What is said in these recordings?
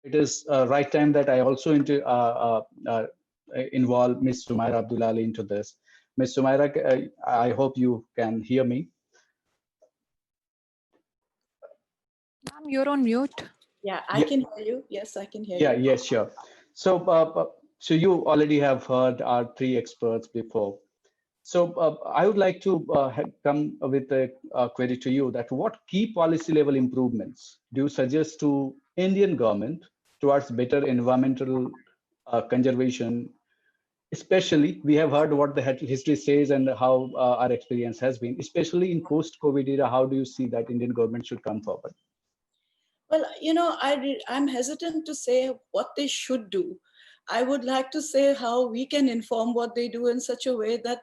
it is right time that I also involve Ms. Sumaira Abdulali into this. Ms. Sumaira, I hope you can hear me. Ma'am, you're on mute. Yeah, I can hear you. Yes, I can hear Yeah, you. yes, sure. So you already have heard our three experts before. So I would like to come with a query to you that what key policy level improvements do you suggest to Indian government towards better environmental conservation? Especially, we have heard what the history says and how our experience has been, especially in post-COVID era. How do you see that Indian government should come forward? Well, I'm hesitant to say what they should do. I would like to say how we can inform what they do in such a way that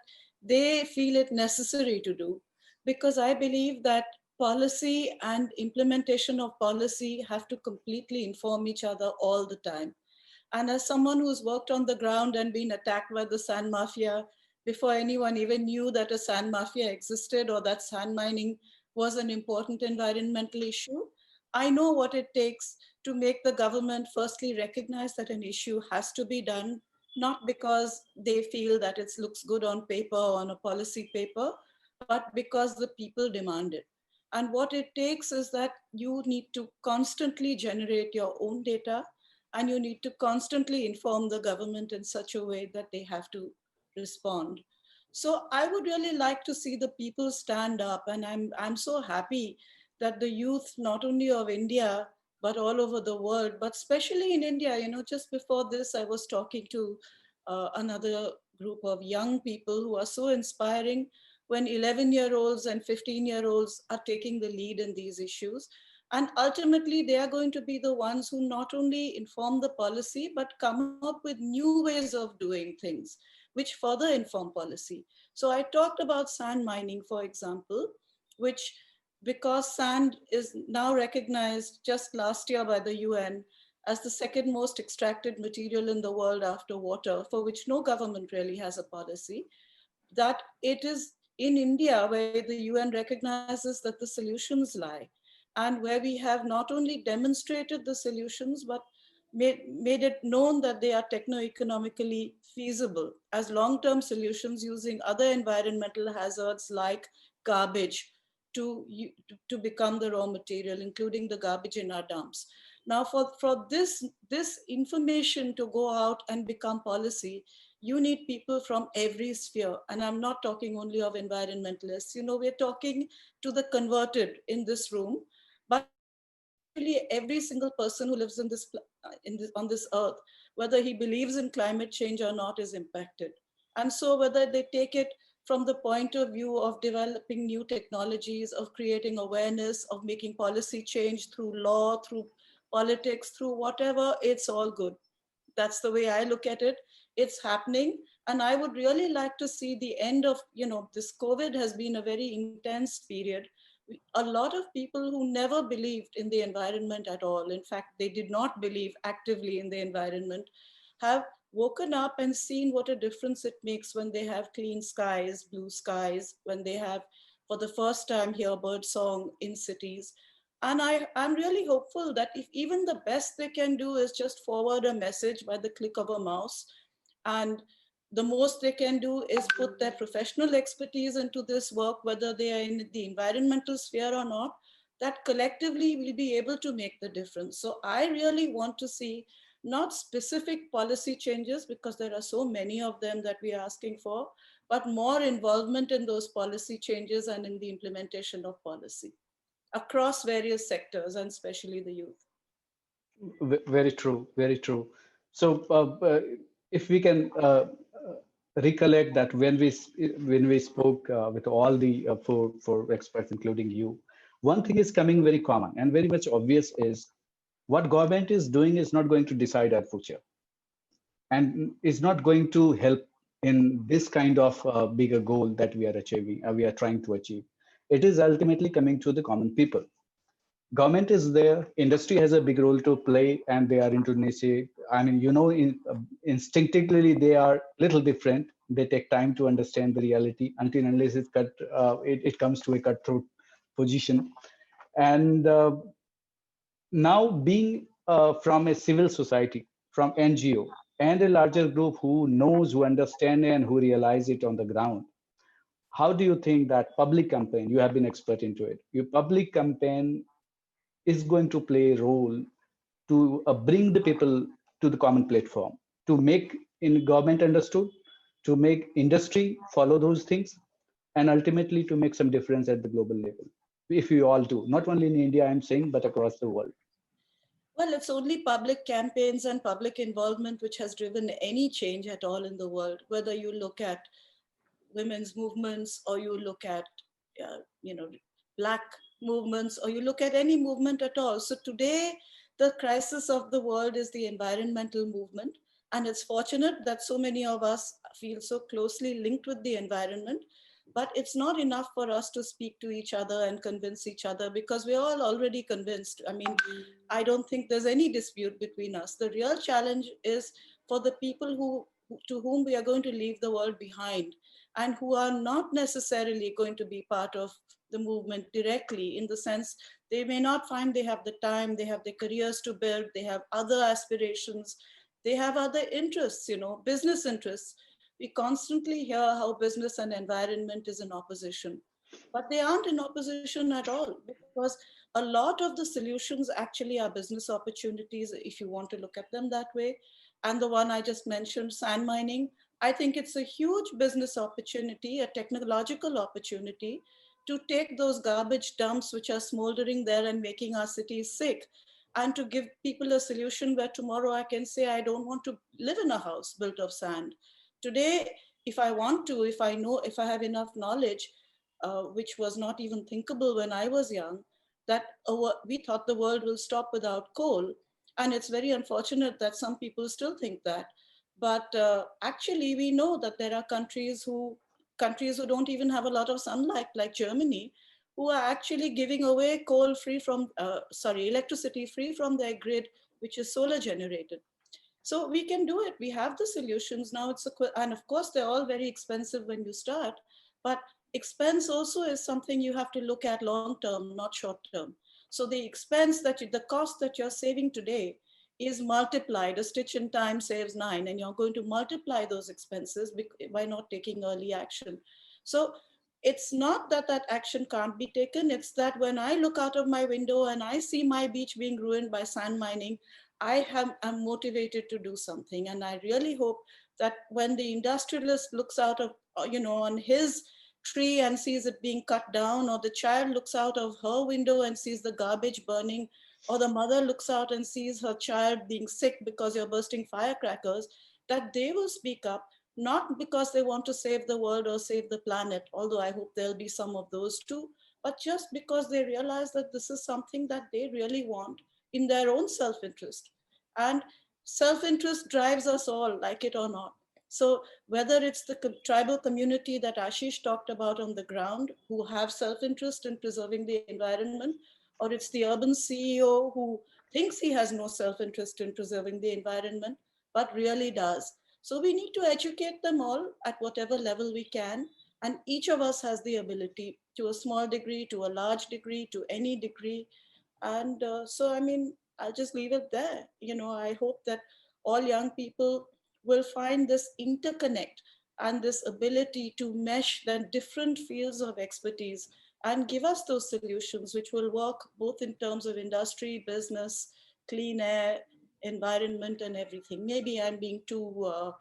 they feel it necessary to do. Because I believe that policy and implementation of policy have to completely inform each other all the time. And as someone who's worked on the ground and been attacked by the sand mafia before anyone even knew that a sand mafia existed or that sand mining was an important environmental issue, I know what it takes to make the government firstly recognize that an issue has to be done, not because they feel that it looks good on paper or on a policy paper, but because the people demand it. And what it takes is that you need to constantly generate your own data, and you need to constantly inform the government in such a way that they have to respond. So I would really like to see the people stand up, and I'm so happy that the youth, not only of India, but all over the world, but especially in India, just before this, I was talking to another group of young people who are so inspiring when 11-year-olds and 15-year-olds are taking the lead in these issues. And ultimately, they are going to be the ones who not only inform the policy, but come up with new ways of doing things, which further inform policy. So I talked about sand mining, for example, which, because sand is now recognized just last year by the UN as the second most extracted material in the world after water, for which no government really has a policy, that it is in India where the UN recognizes that the solutions lie, and where we have not only demonstrated the solutions, but made it known that they are techno-economically feasible as long-term solutions using other environmental hazards like garbage to become the raw material, including the garbage in our dumps. Now, for this information to go out and become policy, you need people from every sphere. And I'm not talking only of environmentalists. We're talking to the converted in this room, but really every single person who lives on this earth, whether he believes in climate change or not, is impacted. And so whether they take it from the point of view of developing new technologies, of creating awareness, of making policy change through law, through politics, through whatever, it's all good. That's the way I look at it. It's happening. And I would really like to see the end of, this COVID has been a very intense period. A lot of people who never believed in the environment at all, in fact, they did not believe actively in the environment, have woken up and seen what a difference it makes when they have clean skies, blue skies, when they have, for the first time, hear bird song in cities. And I'm really hopeful that if even the best they can do is just forward a message by the click of a mouse, and the most they can do is put their professional expertise into this work, whether they are in the environmental sphere or not, that collectively we'll be able to make the difference. So I really want to see not specific policy changes, because there are so many of them that we are asking for, but more involvement in those policy changes and in the implementation of policy across various sectors, and especially the youth. Very true, very true. So if we can recollect that when we spoke with all the four experts, including you, one thing is coming very common and very much obvious is what government is doing is not going to decide our future, and is not going to help in this kind of bigger goal that we are achieving, we are trying to achieve. It is ultimately coming to the common people. Government is there, industry has a big role to play, and they are into niche. I mean, instinctively they are little different. They take time to understand the reality until unless it comes to a cutthroat position. And now being from a civil society, from NGO, and a larger group who knows, who understand, and who realize it on the ground. How do you think that public campaign, you have been expert into it, your public campaign is going to play a role to bring the people to the common platform, to make in government understood, to make industry follow those things, and ultimately to make some difference at the global level? If we all do, not only in India, I'm saying, but across the world. Well, it's only public campaigns and public involvement which has driven any change at all in the world, whether you look at women's movements or you look at, you know, Black movements, or you look at any movement at all. So today, the crisis of the world is the environmental movement. And it's fortunate that so many of us feel so closely linked with the environment. But it's not enough for us to speak to each other and convince each other, because we're all already convinced. I mean, I don't think there's any dispute between us. The real challenge is for the people to whom we are going to leave the world behind, and who are not necessarily going to be part of the movement directly, in the sense they may not find they have the time, they have their careers to build, they have other aspirations, they have other interests, you know, business interests. We constantly hear how business and environment is in opposition, but they aren't in opposition at all, because a lot of the solutions actually are business opportunities, if you want to look at them that way. And the one I just mentioned, sand mining, I think it's a huge business opportunity, a technological opportunity, to take those garbage dumps which are smoldering there and making our cities sick, and to give people a solution where tomorrow I can say, I don't want to live in a house built of sand. Today, if I want to, if I know, if I have enough knowledge, which was not even thinkable when I was young, that we thought the world will stop without coal. And it's very unfortunate that some people still think that. But actually, we know that there are countries who don't even have a lot of sunlight, like Germany, who are actually giving away electricity free from their grid, which is solar generated. So we can do it. We have the solutions now. And of course, they're all very expensive when you start, but expense also is something you have to look at long term, not short term. So the cost that you're saving today is multiplied. A stitch in time saves nine, and you're going to multiply those expenses by not taking early action. So it's not that that action can't be taken. It's that when I look out of my window and I see my beach being ruined by sand mining, am motivated to do something. And I really hope that when the industrialist looks out of, on his tree and sees it being cut down, or the child looks out of her window and sees the garbage burning, or the mother looks out and sees her child being sick because you're bursting firecrackers, that they will speak up, not because they want to save the world or save the planet, although I hope there'll be some of those too, but just because they realize that this is something that they really want in their own self-interest. And self-interest drives us all, like it or not. So whether it's the tribal community that Ashish talked about on the ground, who have self-interest in preserving the environment, or it's the urban CEO who thinks he has no self-interest in preserving the environment, but really does. So we need to educate them all at whatever level we can. And each of us has the ability, to a small degree, to a large degree, to any degree. And I mean, I'll just leave it there. I hope that all young people will find this interconnect and this ability to mesh the different fields of expertise and give us those solutions which will work both in terms of industry, business, clean air, environment, and everything. Maybe I'm being too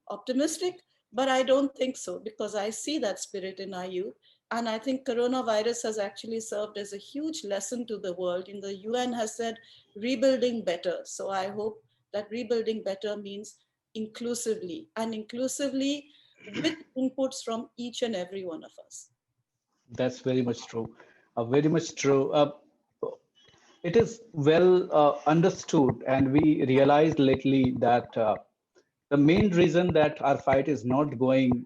optimistic, but I don't think so, because I see that spirit in our youth. And I think coronavirus has actually served as a huge lesson to the world. And the UN has said rebuilding better. So I hope that rebuilding better means inclusively, and inclusively with inputs from each and every one of us. That's very much true. Very much true. It is well understood, and we realized lately that the main reason that our fight is not going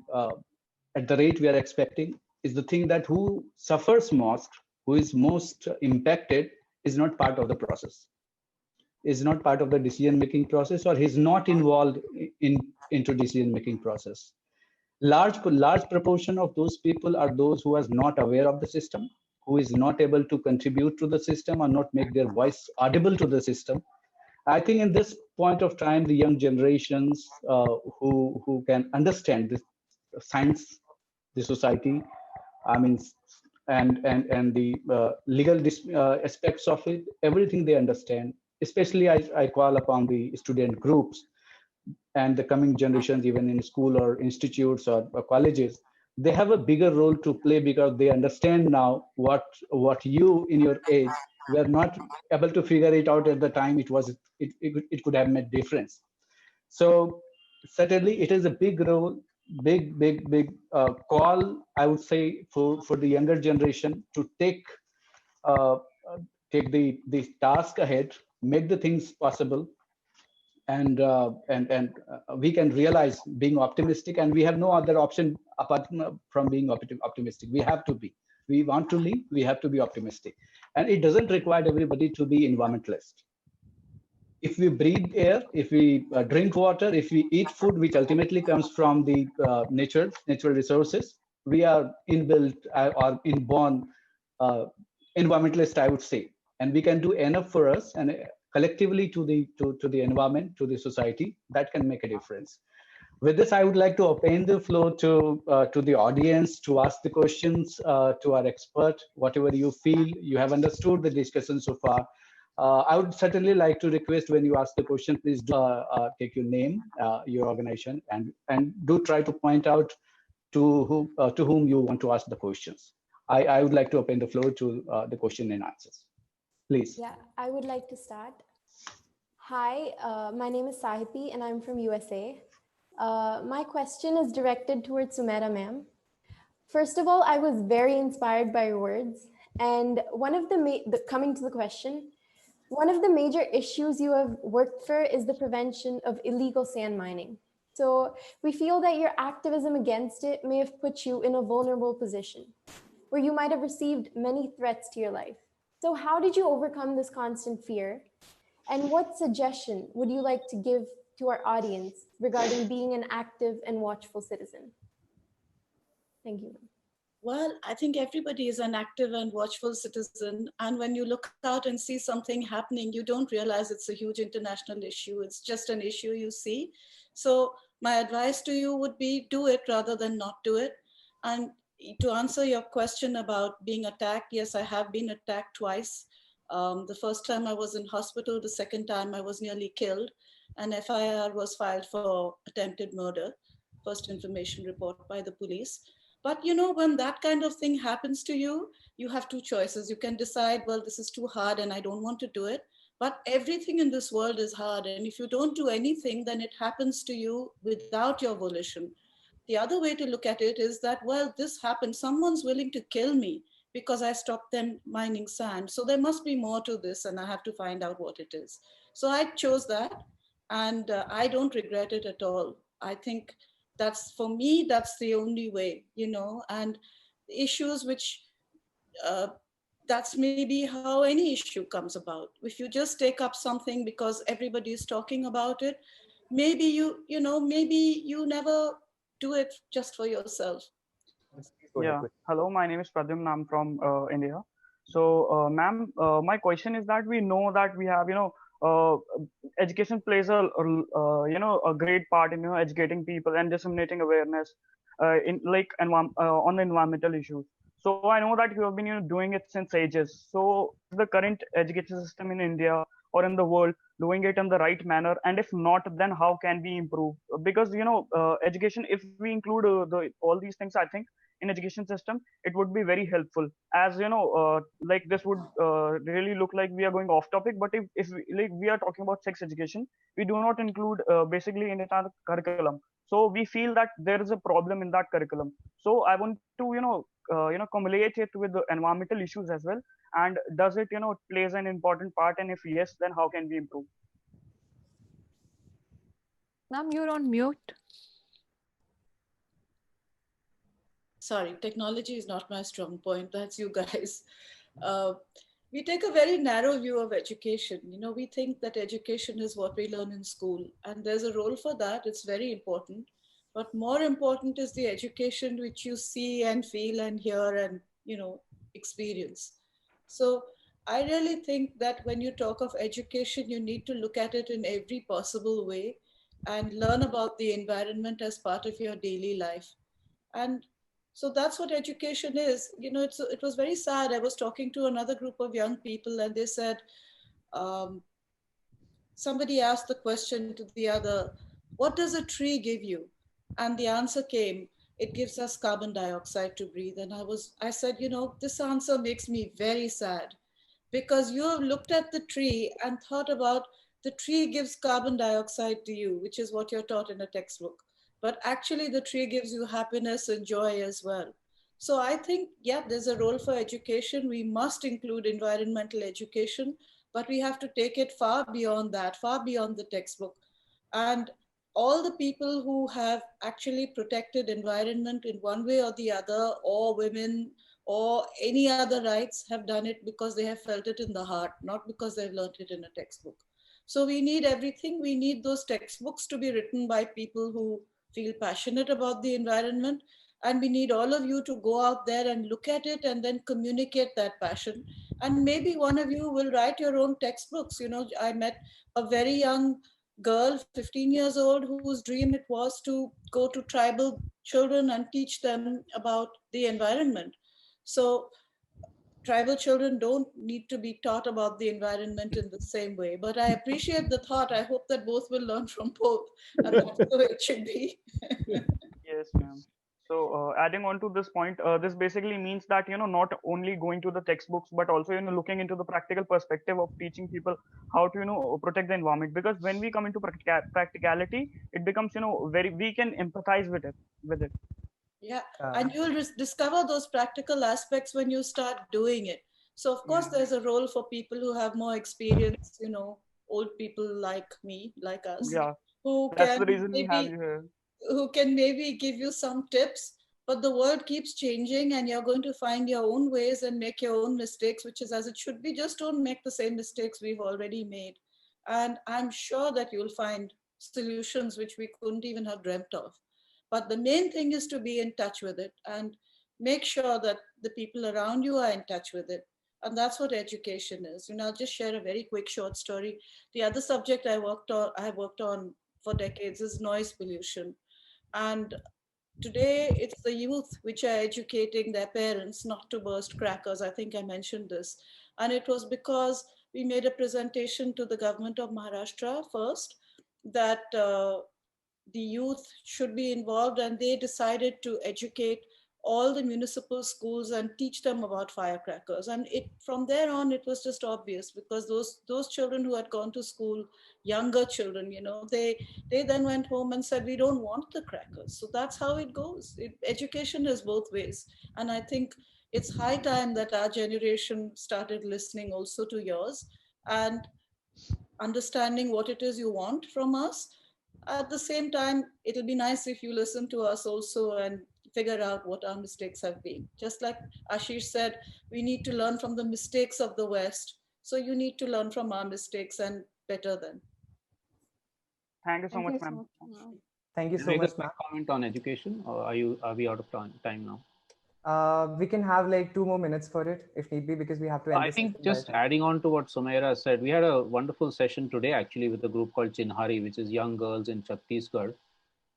at the rate we are expecting is the thing that who suffers most, who is most impacted, is not part of the process, is not part of the decision-making process, or is not involved into decision-making process. Large proportion of those people are those who are not aware of the system, who is not able to contribute to the system or not make their voice audible to the system. I think in this point of time, the young generations who can understand this science, the society, I mean, and the legal aspects of it, everything they understand. Especially, I call upon the student groups and the coming generations, even in school or institutes or colleges. They have a bigger role to play because they understand now what you in your age were not able to figure it out at the time. It could have made difference. So certainly it is a big role, big call, I would say, for the younger generation to uh, take the task ahead, make the things possible, and we can realize being optimistic, and we have no other option apart from being optimistic. We have to be. We want to live. We have to be optimistic, and it doesn't require everybody to be environmentalist. If we breathe air, if we drink water, if we eat food, which ultimately comes from the natural resources, we are inbuilt or inborn uh, environmentalist, I would say, and we can do enough for us and collectively to the environment, to the society, that can make a difference. With this, I would like to open the floor to the audience to ask the questions to our expert, whatever you feel you have understood the discussion so far. I would certainly like to request when you ask the question, please do, take your name, your organization, and do try to point out to whom you want to ask the questions. I would like to open the floor to the question and answers. Please. Yeah, I would like to start. Hi, my name is Sahipi and I'm from USA. My question is directed towards Sumaira ma'am. First of all, I was very inspired by your words. And coming to the question, one of the major issues you have worked for is the prevention of illegal sand mining. So we feel that your activism against it may have put you in a vulnerable position where you might have received many threats to your life. So how did you overcome this constant fear? And what suggestion would you like to give to our audience regarding being an active and watchful citizen? Thank you. Well, I think everybody is an active and watchful citizen. And when you look out and see something happening, you don't realize it's a huge international issue. It's just an issue you see. So my advice to you would be do it rather than not do it. And to answer your question about being attacked, yes, I have been attacked twice. The first time I was in hospital, the second time I was nearly killed. An FIR was filed for attempted murder, first information report by the police. But you know, when that kind of thing happens to you, you have two choices. You can decide, well, this is too hard and I don't want to do it. But everything in this world is hard. And if you don't do anything, then it happens to you without your volition. The other way to look at it is that, well, this happened. Someone's willing to kill me because I stopped them mining sand. So there must be more to this and I have to find out what it is. So I chose that and I don't regret it at all. I think that's, for me, that's the only way, you know, and issues which, that's maybe how any issue comes about. If you just take up something because everybody is talking about it, maybe maybe you never do it just for yourself. Yeah. Hello, my name is Pradyumna. I'm from India. So, ma'am, my question is that we know that we have, education plays a great part in, educating people and disseminating awareness on the environmental issues. So I know that you have been, doing it since ages. So the current education system in India or in the world doing it in the right manner, and if not, then how can we improve? Because education, if we include all these things, I think in education system it would be very helpful. As like this would really look like we are going off topic, but if we are talking about sex education, we do not include basically in our curriculum. So we feel that there is a problem in that curriculum. So I want to cumulate it with the environmental issues as well, and does it plays an important part, and if yes, then how can we improve? Ma'am, you're on mute. Sorry, technology is not my strong point. That's you guys. We take a very narrow view of education. We think that education is what we learn in school, and there's a role for that. It's very important. But more important is the education which you see and feel and hear and, experience. So I really think that when you talk of education, you need to look at it in every possible way and learn about the environment as part of your daily life. And so that's what education is. You know, it was very sad. I was talking to another group of young people, and they said, um, somebody asked the question to the other, what does a tree give you? And the answer came, it gives us carbon dioxide to breathe. And I said, you know, this answer makes me very sad, because you have looked at the tree and thought about the tree gives carbon dioxide to you, which is what you're taught in a textbook. But actually, the tree gives you happiness and joy as well. So I think, yeah, there's a role for education. We must include environmental education, but we have to take it far beyond that, far beyond the textbook. And all the people who have actually protected environment in one way or the other, or women, or any other rights, have done it because they have felt it in the heart, not because they've learned it in a textbook. So we need everything. We need those textbooks to be written by people who feel passionate about the environment. And we need all of you to go out there and look at it and then communicate that passion. And maybe one of you will write your own textbooks. You know, I met a very young girl, 15 years old, whose dream it was to go to tribal children and teach them about the environment. So tribal children don't need to be taught about the environment in the same way. But I appreciate the thought. I hope that both will learn from both, and that's the way it should be. Yes, ma'am. So adding on to this point, this basically means that, not only going to the textbooks, but also, looking into the practical perspective of teaching people how to, protect the environment. Because when we come into practicality, it becomes, we can empathize with it. Yeah, and you'll discover those practical aspects when you start doing it. So of course, there's a role for people who have more experience, you know, old people like me, like us, Yeah, who that's can the reason we have maybe you here. who can maybe give you some tips. But the world keeps changing, and you're going to find your own ways and make your own mistakes, which is as it should be. Just don't make the same mistakes we've already made. And I'm sure that you'll find solutions which we couldn't even have dreamt of. But the main thing is to be in touch with it and make sure that the people around you are in touch with it. And that's what education is. You know, I'll just share a very quick short story. The other subject I have worked on for decades is noise pollution. And today it's the youth which are educating their parents not to burst crackers. I think I mentioned this. And it was because we made a presentation to the government of Maharashtra first that the youth should be involved, and they decided to educate all the municipal schools and teach them about firecrackers. And it from there on it was just obvious, because those children who had gone to school, younger children, you know, they then went home and said, we don't want the crackers. So that's how it goes. Education is both ways. And I think it's high time that our generation started listening also to yours and understanding what it is you want from us. At the same time, it'll be nice if you listen to us also and figure out what our mistakes have been. Just like Ashish said, we need to learn from the mistakes of the West. So you need to learn from our mistakes and better them. Thank you so Thank much, you so ma'am. much, ma'am. Thank you so Make a much, quick ma'am. comment on education, or are we out of time now? We can have like 2 more minutes for it if need be, because we have to end I the think session by just time. adding on to what Sumaira said, we had a wonderful session today actually with a group called Chinhari, which is young girls in Chhattisgarh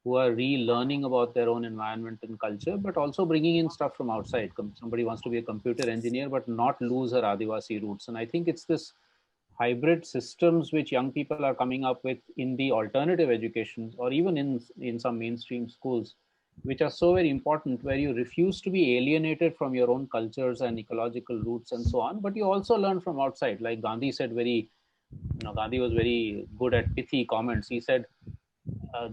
who are relearning about their own environment and culture, but also bringing in stuff from outside. Somebody wants to be a computer engineer, but not lose her Adivasi roots. And I think it's this hybrid systems which young people are coming up with in the alternative educations, or even in some mainstream schools, which are so very important, where you refuse to be alienated from your own cultures and ecological roots and so on, but you also learn from outside. Like Gandhi said, Gandhi was very good at pithy comments. He said,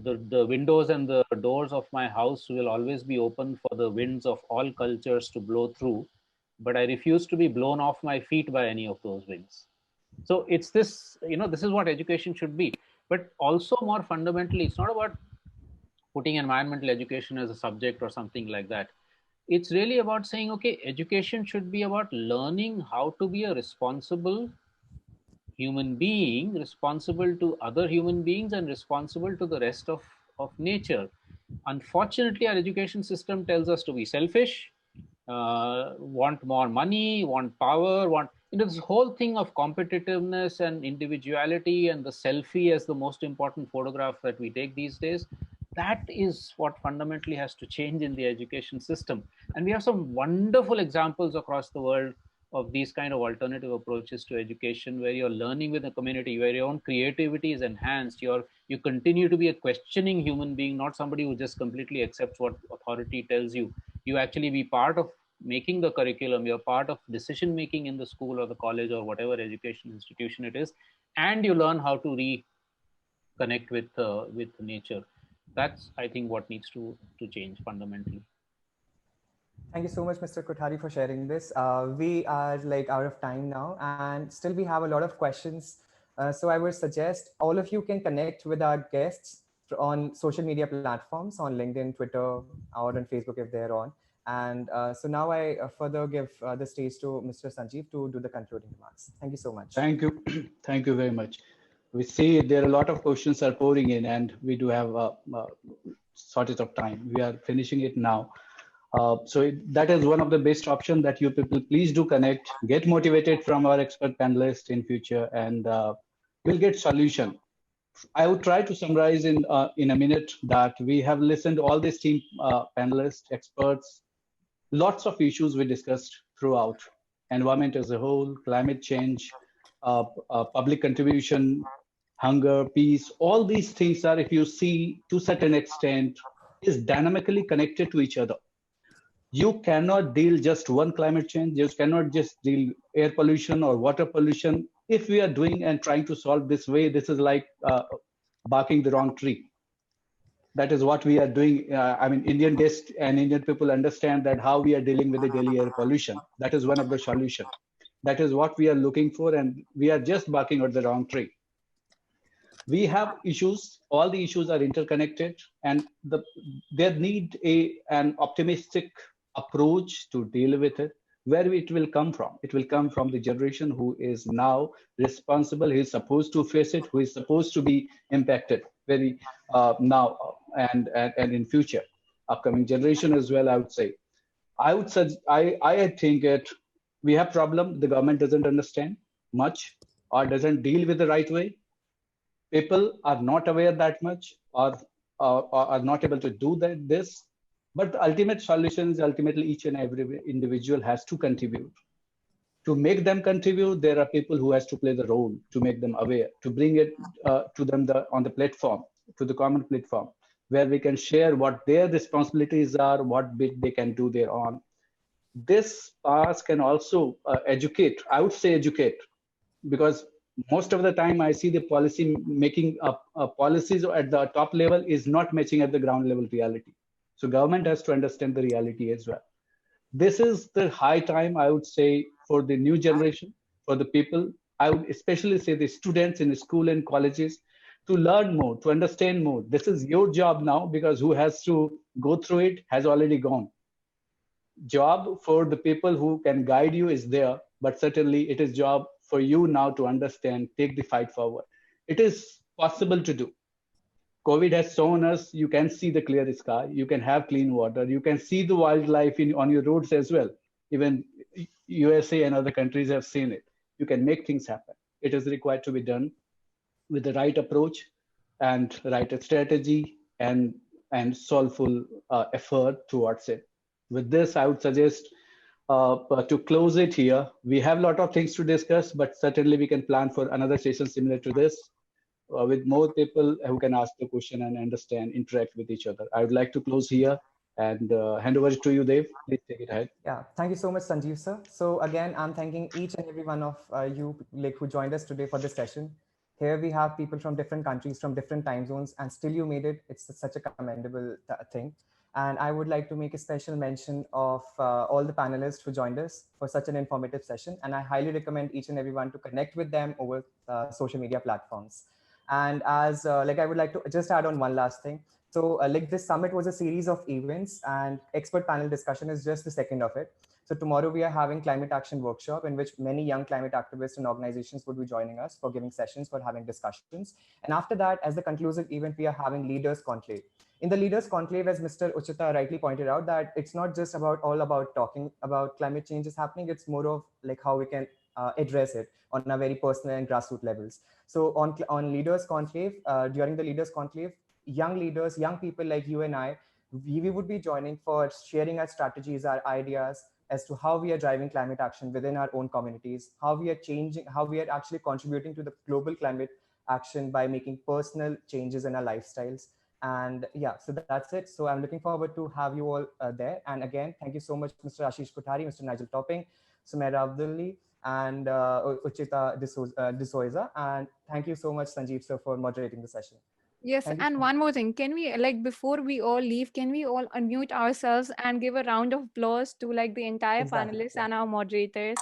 the windows and the doors of my house will always be open for the winds of all cultures to blow through, but I refuse to be blown off my feet by any of those winds. So it's this, this is what education should be. But also more fundamentally, it's not about putting environmental education as a subject or something like that. It's really about saying, okay, education should be about learning how to be a responsible human being, responsible to other human beings and responsible to the rest of nature. Unfortunately, our education system tells us to be selfish, want more money, want power, want, this whole thing of competitiveness and individuality and the selfie as the most important photograph that we take these days. That is what fundamentally has to change in the education system. And we have some wonderful examples across the world of these kind of alternative approaches to education, where you're learning with the community, where your own creativity is enhanced. You continue to be a questioning human being, not somebody who just completely accepts what authority tells you. You actually be part of making the curriculum, you're part of decision making in the school or the college or whatever education institution it is, and you learn how to reconnect with nature. That's, I think, what needs to change fundamentally. Thank you so much, Mr. Kothari, for sharing this. We are like out of time now, and still we have a lot of questions. So I would suggest all of you can connect with our guests on social media platforms, on LinkedIn, Twitter, or on Facebook if they're on. And so now I further give the stage to Mr. Sanjeev to do the concluding remarks. Thank you so much. Thank you. Thank you very much. We see there are a lot of questions are pouring in, and we do have a shortage of time. We are finishing it now. So that is one of the best options that you people please do connect, get motivated from our expert panelists in future, and we'll get solution. I would try to summarize in a minute that we have listened to all these team panelists, experts, lots of issues we discussed throughout: environment as a whole, climate change, public contribution, hunger, peace. All these things are, if you see to a certain extent, is dynamically connected to each other. You cannot deal just one climate change. You cannot just deal air pollution or water pollution. If we are doing and trying to solve this way, this is like barking the wrong tree. That is what we are doing. I mean, Indian guests and Indian people understand that how we are dealing with the Delhi air pollution. That is one of the solutions. That is what we are looking for, and we are just barking at the wrong tree. We have issues. All the issues are interconnected, and there need an optimistic approach to deal with it. Where it will come from? It will come from the generation who is now responsible, who is supposed to face it, who is supposed to be impacted very now and in future, upcoming generation as well. I would say, I think it. We have problem. The government doesn't understand much or doesn't deal with the right way. People are not aware that much, or are not able to do this. But the ultimate solution is ultimately each and every individual has to contribute. To make them contribute, there are people who has to play the role to make them aware, to bring it to them on the platform, to the common platform, where we can share what their responsibilities are, what bit they can do their own. This pass can also educate. I would say educate, because most of the time I see the policy making policies at the top level is not matching at the ground level reality. So government has to understand the reality as well. This is the high time, I would say, for the new generation, for the people. I would especially say the students in the school and colleges to learn more, to understand more. This is your job now, because who has to go through it has already gone. Job for the people who can guide you is there, but certainly it is job for you now to understand, take the fight forward. It is possible to do. COVID has shown us you can see the clear sky, you can have clean water, you can see the wildlife on your roads as well. Even USA and other countries have seen it. You can make things happen. It is required to be done with the right approach and right strategy and soulful effort towards it. With this, I would suggest to close it here. We have a lot of things to discuss, but certainly we can plan for another session similar to this. With more people who can ask the question and understand, interact with each other. I would like to close here and hand over to you, Dave. Please take it ahead. Yeah, thank you so much, Sanjeev sir. So again, I'm thanking each and every one of you who joined us today for this session. Here we have people from different countries, from different time zones, and still you made it. It's such a commendable thing. And I would like to make a special mention of all the panelists who joined us for such an informative session. And I highly recommend each and everyone to connect with them over social media platforms. And as I would like to just add on one last thing. So this summit was a series of events, and expert panel discussion is just the second of it. So tomorrow we are having climate action workshop, in which many young climate activists and organizations would be joining us for giving sessions, for having discussions. And after that, as the conclusive event, we are having leaders conclave. In the Leaders Conclave, as Mr. Uchita rightly pointed out, that it's not just all about talking about climate change is happening, it's more of like how we can address it on a very personal and grassroots levels. So on Leaders Conclave, during the Leaders Conclave, young leaders, young people like you and I, we would be joining for sharing our strategies, our ideas as to how we are driving climate action within our own communities, how we are actually contributing to the global climate action by making personal changes in our lifestyles. And yeah, so that's it. So I'm looking forward to have you all there. And again, thank you so much, Mr. Ashish Kothari, Mr. Nigel Topping, Sumaira Abdulli, and Uchita D'Souza. And thank you so much, Sanjeev sir, for moderating the session. Yes, Thank you and so one more thing. Can we, like, before we all leave, can we all unmute ourselves and give a round of applause to like the entire Exactly, panelists yeah. and our moderators?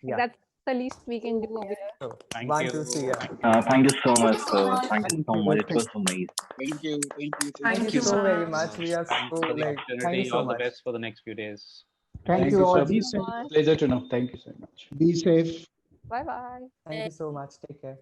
Yeah. That's the least we can do over here. So, Thank 1, you. 2, 3. Yeah. Thank you so much, sir. Thank you Thank so you. much. It was amazing. Thank you. Thank you so very much. We are Thanks so for the like, thank you opportunity. so All the much. best for the next few days. Thank you all. sir. Pleasure to know. Thank you so much. Be safe. Bye bye. Thank you so much. Take care.